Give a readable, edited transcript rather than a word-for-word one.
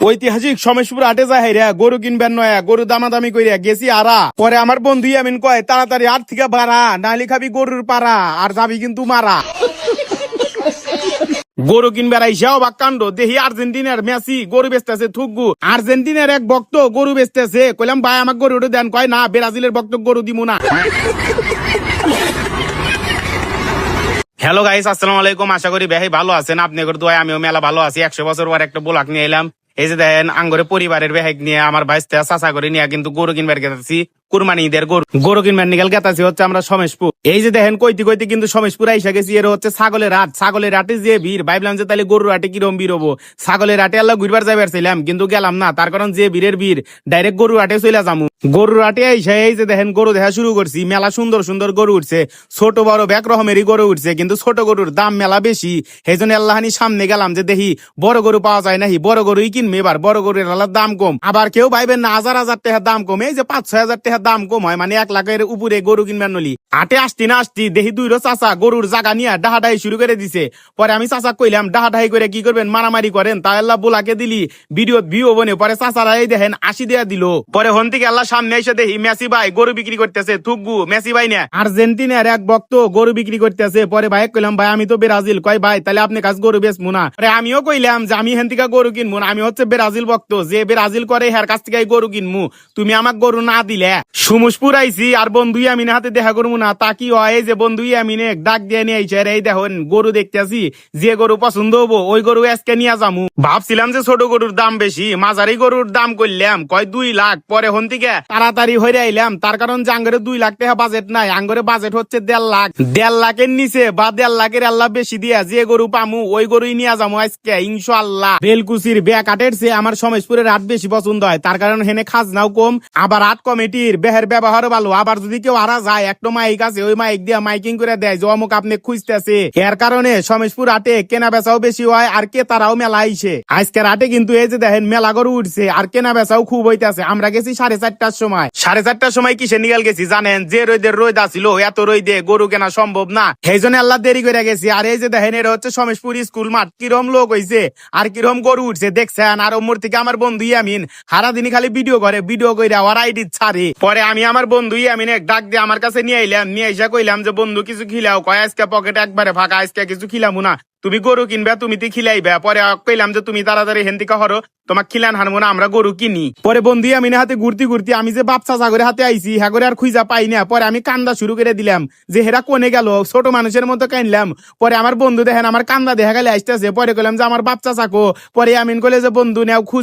ঐতিহাসিক সমেশপুর হাটে যাই রে গরু কিনবেন নয় গরু দামাদামি কইরা গেছি আরা পরে আমার বন্ধু আমিন কয় তাড়াতাড়ি হাট থেকে বাড়া নালি খাবি গরুর পাড়া আর যাবি কিন্তু মারা গরু কিনবার আইসা অবাক কাণ্ড দেখি আর্জেন্টিনার মেসি গরু বেচতেছে থুকগু আর্জেন্টিনার এক ভক্ত গরু বেচতেছে কইলাম ভাই আমার গরু দেন কয় না ব্রাজিলের ভক্ত গরু দিমু না। হ্যালো গাইস, আসসালামু আলাইকুম। আশা করি ভাই ভালো আছেন। আপনাদের দোয়ায় আমিও মেলা ভালো আছি। 100 বছর পর একটা ব্লগ নিয়ে এলাম। এই যে দেখেন আঙ্গরে পরিবারের বেহেক নিয়ে আমার ভাইস্তে চাচা করে নিয়ে কিন্তু গরু কিনবার গেছি। কুরবানি ঈদের গরু কিনবার নিকাল গেতাছি হচ্ছে আমরা সমেশপুর। এই যে দেখেন কইতে কইতে কিন্তু সমেশপুর আইসা গেছি। এর হচ্ছে ছাগলের হাট। ছাগলের হাটে যে ভিড় ভাবলাম যে তাহলে গরুর হাটে কিরম ভিড় হবো। ছাগলের হাটে আল্লাহ ঘুরবার যাবার ছিলাম কিন্তু গেলাম না, তার কারণ যে ভিড়ের ভিড় ডাইরেক্ট গরুর হাটে চলে যাবো। গরুর হাটে আইসা এই যে দেখেন গরু দেখা শুরু করছি। মেলা সুন্দর সুন্দর গরু উঠছে, ছোট বড় ব্যাক রকমেরই গরু উঠছে, কিন্তু ছোট গরুর দাম মেলা বেশি। সেই জন্য আল্লাহানি সামনে গেলাম যে দেখি বড় গরু পাওয়া যায় নাকি, বড় গরুই কিনবে। এবার বড় গরুর দাম কম, আবার কেউ ভাইবেন না 1000 টাকার দাম কম। এই যে 5-6 টাকার দাম কম হয়, মানে 1 লাখের উপরে গরু কিনবেন নলি। হাটে আসতি না আসতি দেখি দুইরো চাচা গরুর জায়গা নিয়ে ডাহাডাহি শুরু করে দিছে। পরে আমি চাচা কইলাম ডাহাডাহি করে কি করবেন, মারামারি করেন তা আল্লাহ বোলাকে দিলি ভিডিও ভিউ বনে। পরে চাচারা এই দেখেন 80 দেয়া দিল। পরে হন থেকে আল্লাহ সামনে এসে দেখি মেসি ভাই গরু বিক্রি করতেছে। থুকবু মেসি ভাই না আর্জেন্টিনার এক ভক্ত গরু বিক্রি করতেছে। পরে ভাই কইলাম ভাই আমি তো ব্রাজিল। কয় ভাই তাহলে আপনি কাজ গরু বেচমু না। পরে আমিও কইলাম যে আমি হেন থেকে গরু কিনবো না, আমি হচ্ছে ব্রাজিল ভক্ত, যে ব্রাজিল করে হের কাছ থেকে গরু কিনমু, তুমি আমাক গরু না দিলে। সুমুশপুর আইছি আর বন্ধু আমিনের হাতে দেখা করবো না, তা কি হয় যে বন্ধু আমিনে ডাক দিয়ে নিয়ে আইছে। এই দেখুন গরু দেখতেছি, যে গরু পছন্দ হবো ওই গরু আজকে নিয়ে যামু। ভাবছিলাম যে ছোট গরুর দাম বেশি, মাঝারি গরুর দাম করলাম কয় 2 লাখ। পরে হন থেকে তাড়াতাড়ি হয়ে আইলাম, তার কারণ যে আঙ্গরে 2 লাখ টাকা বাজেট নাই, আঙ্গরে বাজেট হচ্ছে 1.5 লাখ। 1.5 লাখের নিচে বা 1.5 লাখের আল্লাহ বেশি দিয়া যে গরু পামু ওই গরুই নিয়ে যাবো আজকে ইনশাআল্লাহ। বেলকুচির ব্যাকাটের চেয়ে আমার সমেশপুরের হাট বেশি পছন্দ হয়, তার কারণ হেনে খাজনাও কম, আবার হাট কমিটির বেহের ব্যবহারও ভালো। আবার যদি কেউ হারা যায় একটা মাইক আছে, ওই মাইক দিয়ে মাইকিং করে দেয় যে অমুক আপনি খুঁজতেছে। এর কারণে সমেশপুর হাটে কেনা বেচাও বেশি হয় আর ক্রেতারাও মেলা আইসে। আজকের হাটে কিন্তু এই যে দেখেন মেলা গরু উঠছে আর কেনা বেচাও খুব হইতেছে। আমরা গেছি 4:30টার সময়। 4:30টার সময় কিসে নিকাল গেছি জানেন? যে রোদের রোদ আসিল, এত রোদে গরু কেনা সম্ভব না, সেই জন্য আল্লাহ দেরি করে গেছি। আর এই যে দেখেন এটা হচ্ছে সমেশপুর স্কুল মাঠ, কিরম লোক হইছে আর কিরম গরু উঠছে দেখছেন। আর ওমর থেকে আমার বন্ধু আমিন সারাদিনই খালি ভিডিও করে, ভিডিও করে আর আইডি ছাড়ে। পরে আমি আমার বন্ধু আমিন এক ডাক দিয়ে আমার কাছে নিয়ে আইলাম, নিয়ে এসে কইলাম যে বন্ধু কিছু খিলাও। কয় আজকে পকেট একবারে ফাঁকা, আজকে কিছু খিলামু না, তুমি গরু কিনবে তুমি তো খিলাইবে। পরে কইলাম যে তুমি তাড়াতাড়ি হেন্দিকা হরো, তোমাক খিলান হারবো না, আমরা গরু কিনি। পরে বন্ধু আমি হাতে ঘুরতে ঘুরতে আমি যে বাপসা সাগরে হাতে আইছি হ্যাগরে আর খুঁজা পাই না। পরে আমি কান্দা শুরু করে দিলাম যে হেরা কোনে গেল, ছোট মানুষের মতো কানলাম। পরে আমার বন্ধু দেখেন আমার কান্দা দেখা গেলে আসতেছে। পরে কইলাম যে আমার বাপসা চাকো। পরে আমিন কইলে যে বন্ধু নেও খুঁজ